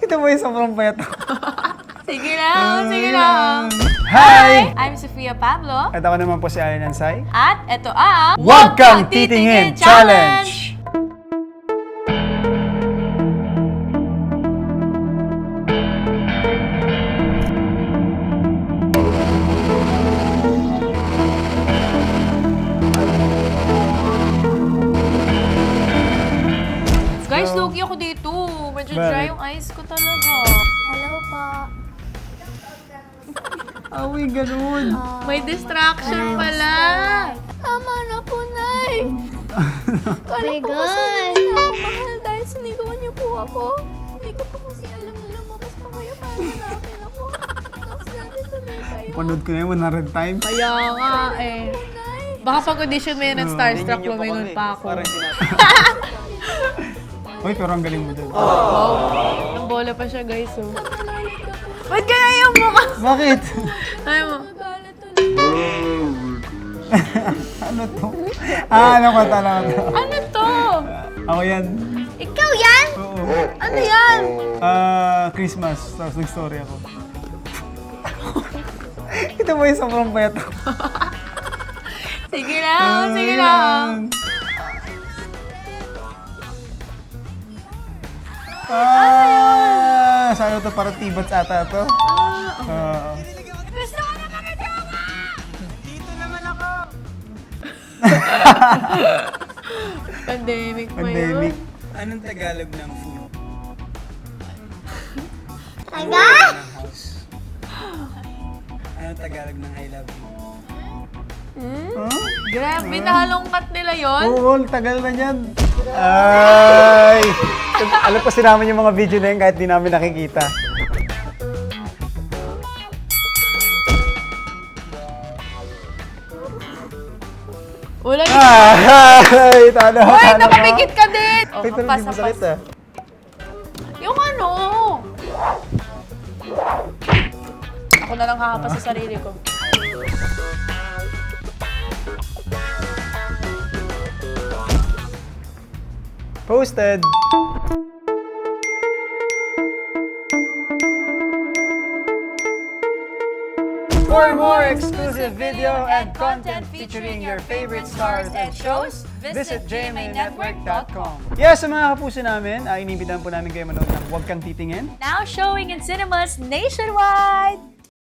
Ito mo yung sobrang payat ako. Sige lang, sige lang. Hi! I'm Sofia Pablo. At ako naman po si Alan Ansay. At ito ang Huwag Kang Titingin Challenge! Guys, lugi ako dito. Medyo dry yung eyes ko talaga. Hello po. Awi, ganun. May distraction pala. Tama na po, Nay. Kala My ko kasi God. hindi na ako mahal dahil sinigawan niyo po ako. Hindi ko po kasi alam na lumabas pa kayo para hanapin ako. Tapos nandito na kayo. Panood ko na yun 100 times. Kaya nga eh. Nay, Baka pag audition mo yun at Starstruck, lumingon pa ako. Uy, pero ang galing mo dun. Ang bola pa siya, guys. Oh. Ba't kaya yung mukha? Bakit? Ay mo. galit ulit. Ano to? Alam ko talaga to. Ano to? Ako yan. Ikaw yan? Oo. Ano yan? Christmas. Tapos nag-story ako. Ito mo yung sobrang payat ako. Sige lang, sige lang. Sana to parang tibats ata to. Gusto ko na makitawa! Dito naman ako. Pandemic pa Pandemic. yun. Anong Tagalog ng food? Taga? Ng house. Anong Tagalog ng I love you? Huh? Grabe, nahalongkat nila yon. Oo, tagal na yan. Ay! Alam ko namin yung mga video na yun kahit di namin nakikita. Wala Ay! Talo! Hoy, napapikit ka din! Oh, Ay, pero di masakit ah. Yung ano? Ako na lang hahapa sa sarili ko. Posted! For more exclusive video and content featuring your favorite stars and shows, visit jmanetwork.com. Yes, sa mga kapuso namin, inibitahan po namin kayo manood ng Huwag Kang Titingin. Now showing in cinemas nationwide!